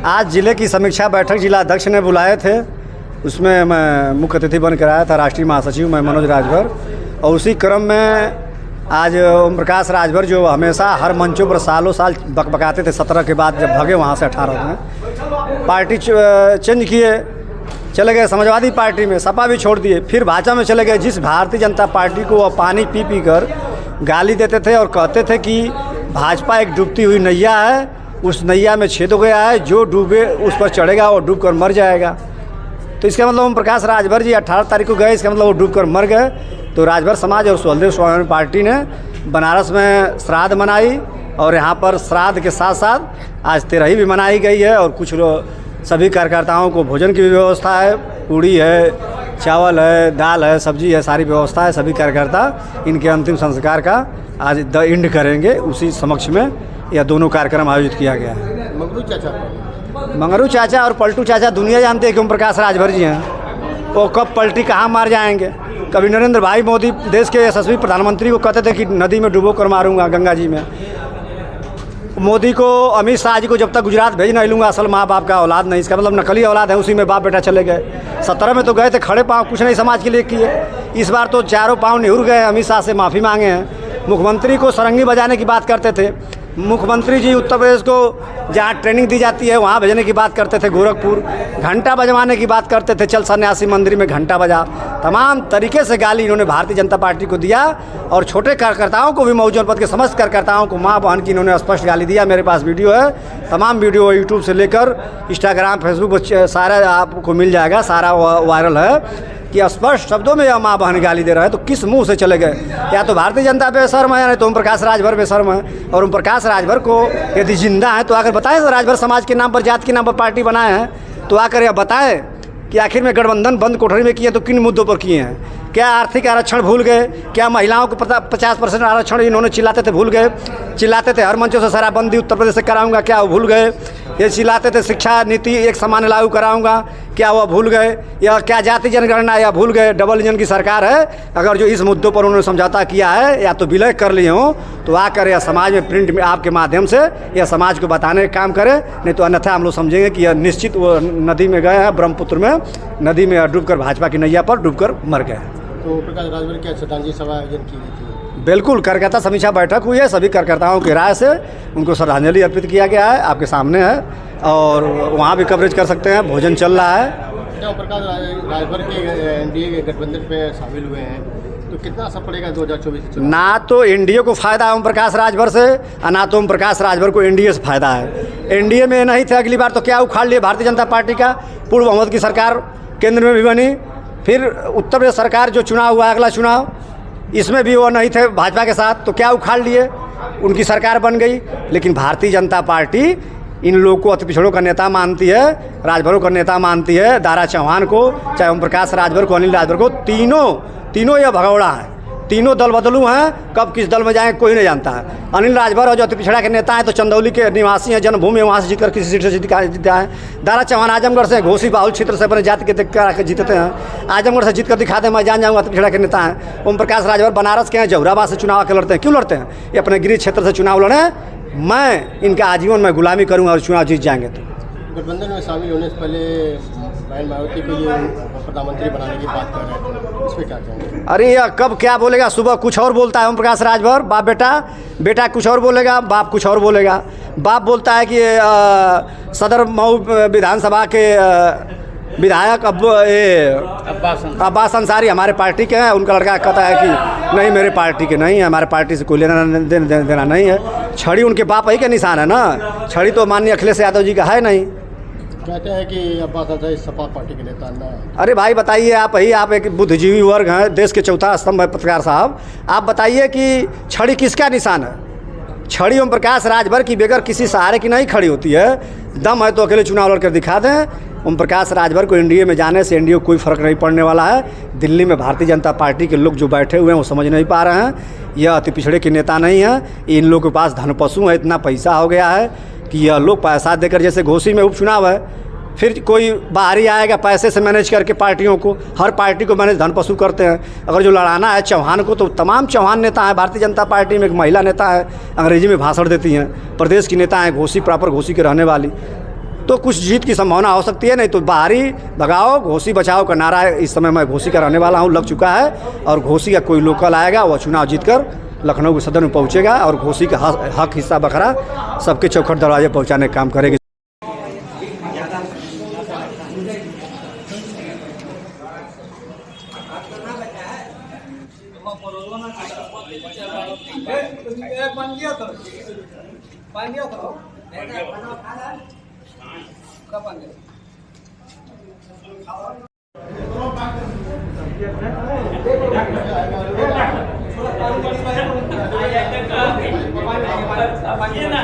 आज ज़िले की समीक्षा बैठक जिला अध्यक्ष ने बुलाए थे, उसमें मैं मुख्य अतिथि बनकर आया था राष्ट्रीय महासचिव मैं मनोज राजभर। और उसी क्रम में आज ओम प्रकाश राजभर जो हमेशा हर मंचों पर सालों साल बकबकाते थे, 17 के बाद जब भागे वहाँ से 18 में पार्टी चेंज किए, चले गए समाजवादी पार्टी में, सपा भी छोड़ दिए, फिर भाजपा में चले गए। जिस भारतीय जनता पार्टी को वह पानी पी पी कर गाली देते थे और कहते थे कि भाजपा एक डूबती हुई नैया है, उस नैया में छेद हो गया है, जो डूबे उस पर चढ़ेगा वो डूब कर मर जाएगा। तो इसका मतलब ओम प्रकाश राजभर जी 18 तारीख को गए, इसका मतलब वो डूब कर मर गए। तो राजभर समाज और सुहलदेव स्वाभिमानी पार्टी ने बनारस में श्राद्ध मनाई और यहाँ पर श्राद्ध के साथ साथ आज तेरही भी मनाई गई है। और कुछ सभी कार्यकर्ताओं को भोजन की भी व्यवस्था है, पूड़ी है, चावल है, दाल है, सब्जी है, सारी व्यवस्था है। सभी कार्यकर्ता इनके अंतिम संस्कार का आज द इंड करेंगे, उसी समक्ष में यह दोनों कार्यक्रम आयोजित किया गया है। मंगरू चाचा और पलटू चाचा दुनिया जानते हैं कि ओम प्रकाश राजभर जी हैं। वो कब पलटी कहाँ मार जाएंगे। कभी नरेंद्र भाई मोदी देश के यशस्वी प्रधानमंत्री को कहते थे कि नदी में डुबो कर मारूंगा, गंगा जी में। मोदी को, अमित शाह जी को जब तक गुजरात भेज नहीं लूँगा, असल माँ बाप का औलाद नहीं, इसका मतलब नकली औलाद है, उसी में बाप बेटा चले गए। 17 में तो गए थे खड़े पाँव, कुछ नहीं समाज के लिए किए। इस बार तो चारों पाँव निहुर गए, अमित शाह से माफ़ी मांगे हैं। मुख्यमंत्री को सरंगी बजाने की बात करते थे, मुख्यमंत्री जी उत्तर प्रदेश को जहाँ ट्रेनिंग दी जाती है वहाँ भेजने की बात करते थे, गोरखपुर। घंटा बजवाने की बात करते थे, चल सन्यासी मंदिर में घंटा बजा। तमाम तरीके से गाली इन्होंने भारतीय जनता पार्टी को दिया और छोटे कार्यकर्ताओं को भी मऊ जनपद के समस्त कार्यकर्ताओं को माँ बहन की इन्होंने स्पष्ट गाली दिया। मेरे पास वीडियो है, तमाम वीडियो यूट्यूब से लेकर इंस्टाग्राम, फेसबुक सारा आपको मिल जाएगा, सारा वायरल है कि स्पष्ट शब्दों में यह माँ बहन गाली दे रहा है। तो किस मुंह से चले गए? या तो भारतीय जनता बेशर्म है, या नहीं तो ओम प्रकाश राजभर बेशर्म है। और ओम प्रकाश राजभर को यदि जिंदा है तो आकर बताएं, राजभर समाज के नाम पर, जात के नाम पर पार्टी बनाए हैं, तो आकर यह बताएं कि आखिर में गठबंधन बंद कोठरी में किए तो किन मुद्दों पर किए हैं। क्या आर्थिक आरक्षण भूल गए? क्या महिलाओं को 50% आरक्षण इन्होंने चिल्लाते थे भूल गए? चिल्लाते थे हर मंचों से शराबबंदी उत्तर प्रदेश से कराऊंगा, क्या वो भूल गए? ये चिल्लाते थे शिक्षा नीति एक समान लागू कराऊंगा, क्या वह भूल गए? या क्या जाति जनगणना, या भूल गए? डबल इंजन की सरकार है। अगर जो इस मुद्दों पर उन्होंने समझौता किया है या तो विलय कर लिए हों तो आकर यह समाज में प्रिंट में आपके माध्यम से यह समाज को बताने का काम करें, नहीं तो अन्यथा हम लोग समझेंगे कि यह निश्चित वो नदी में गए हैं, ब्रह्मपुत्र में नदी में डूबकर भाजपा की नैया पर डूबकर मर गए। तो प्रकाश राजभर की श्रद्धांजलि सभा आयोजन की गई थी। बिल्कुल, कार्यकर्ता समीक्षा बैठक हुई है, सभी कार्यकर्ताओं की राय से उनको श्रद्धांजलि अर्पित किया गया है, आपके सामने है। और वहाँ भी कवरेज कर सकते हैं, भोजन चल रहा है। प्रकाश राजभर के एनडीए के गठबंधन में शामिल हुए हैं, तो कितना असर पड़ेगा 2024 में? ना तो एनडीए को फायदा है ओम प्रकाश राजभर से, और ना तो ओम प्रकाश राजभर को एनडीए से फायदा है। एनडीए में नहीं थे अगली बार तो क्या उखाड़ लिए भारतीय जनता पार्टी का? पूर्व बहुमत की सरकार केंद्र में भी बनी, फिर उत्तर प्रदेश सरकार जो चुनाव हुआ अगला चुनाव, इसमें भी वो नहीं थे भाजपा के साथ, तो क्या उखाड़ लिए? उनकी सरकार बन गई। लेकिन भारतीय जनता पार्टी इन लोगों को अति पिछड़ों का नेता मानती है, राजभरों का नेता मानती है। दारा चौहान को, चाहे ओम प्रकाश राजभर को, अनिल राजभर को, तीनों यह भगौड़ा है, तीनों दल बदलू हैं। कब किस दल में जाएंगे कोई नहीं जानता है। अनिल राजभर और जो अति पिछड़ा के नेता हैं तो चंदौली के निवासी हैं, जन्मभूमि वहाँ से जीतकर किसी सीट से जीता है। दारा चौहान आजमगढ़ से, घोसी बाहुल क्षेत्र से अपने जाति के देख जीतते हैं। आजमगढ़ से जीत कर दिखा दें, मैं जान जाऊँगा अति पिछड़ा के नेता हैं। ओम प्रकाश राजभर बनारस के हैं, जहुराबाद से चुनाव आकर लड़ते हैं। क्यों लड़ते हैं? ये अपने गृह क्षेत्र से चुनाव लड़े। मैं इनका आजीवन में गुलामी करूँगा और चुनाव जीत जाएंगे। तो गठबंधन में शामिल होने से पहले बहन मायावती को ये प्रधानमंत्री बनाने की बात कर रहे थे, इस पर क्या कहेंगे? अरे यह कब क्या बोलेगा? सुबह कुछ और बोलता है ओम प्रकाश राजभर, बाप बेटा, बेटा कुछ और बोलेगा, बाप कुछ और बोलेगा। बाप बोलता है कि सदर मऊ विधानसभा के विधायक अब्बास अंसारी हमारे पार्टी के हैं। उनका लड़का कहता है कि नहीं मेरे पार्टी के नहीं है, हमारे पार्टी से कोई लेना देना नहीं है। छड़ी उनके बाप ही के निशान है ना, छड़ी तो माननीय अखिलेश यादव जी का है नहीं। कहते हैं कि अब्बास अंसारी सपा पार्टी के नेता ना। अरे भाई बताइए, आप एक बुद्धिजीवी वर्ग हैं, देश के चौथा स्तंभ है पत्रकार साहब, आप बताइए कि छड़ी किसका निशान है? छड़ी ओम प्रकाश राजभर की बगैर किसी सहारे की नहीं खड़ी होती है। दम है तो अकेले चुनाव लड़कर दिखा दें। ओम प्रकाश राजभर को एनडीए में जाने से एनडीए को कोई फर्क नहीं पड़ने वाला है। दिल्ली में भारतीय जनता पार्टी के लोग जो बैठे हुए हैं वो समझ नहीं पा रहे हैं, यह अति पिछड़े के नेता नहीं हैं। इन लोगों के पास धन पशु है, इतना पैसा हो गया है कि यह लोग पैसा देकर, जैसे घोसी में उपचुनाव है, फिर कोई बाहरी आएगा पैसे से मैनेज करके पार्टियों को, हर पार्टी को मैनेज धन पशु करते हैं। अगर जो लड़ाना है चौहान को, तो तमाम चौहान नेता हैं भारतीय जनता पार्टी में। एक महिला नेता है, अंग्रेजी में भाषण देती हैं, प्रदेश की नेता हैं, घोसी प्रॉपर घोसी के रहने वाली। तो कुछ जीत की संभावना हो सकती है, नहीं तो बाहरी भगाओ घोसी बचाओ का नारा इस समय मैं घोसी का रहने वाला हूँ, लग चुका है। और घोसी का कोई लोकल आएगा वह चुनाव जीतकर लखनऊ के सदन में पहुँचेगा और घोसी का हक हिस्सा बखरा सबके चौखट दरवाजे पहुँचाने का काम करेगी। ये ना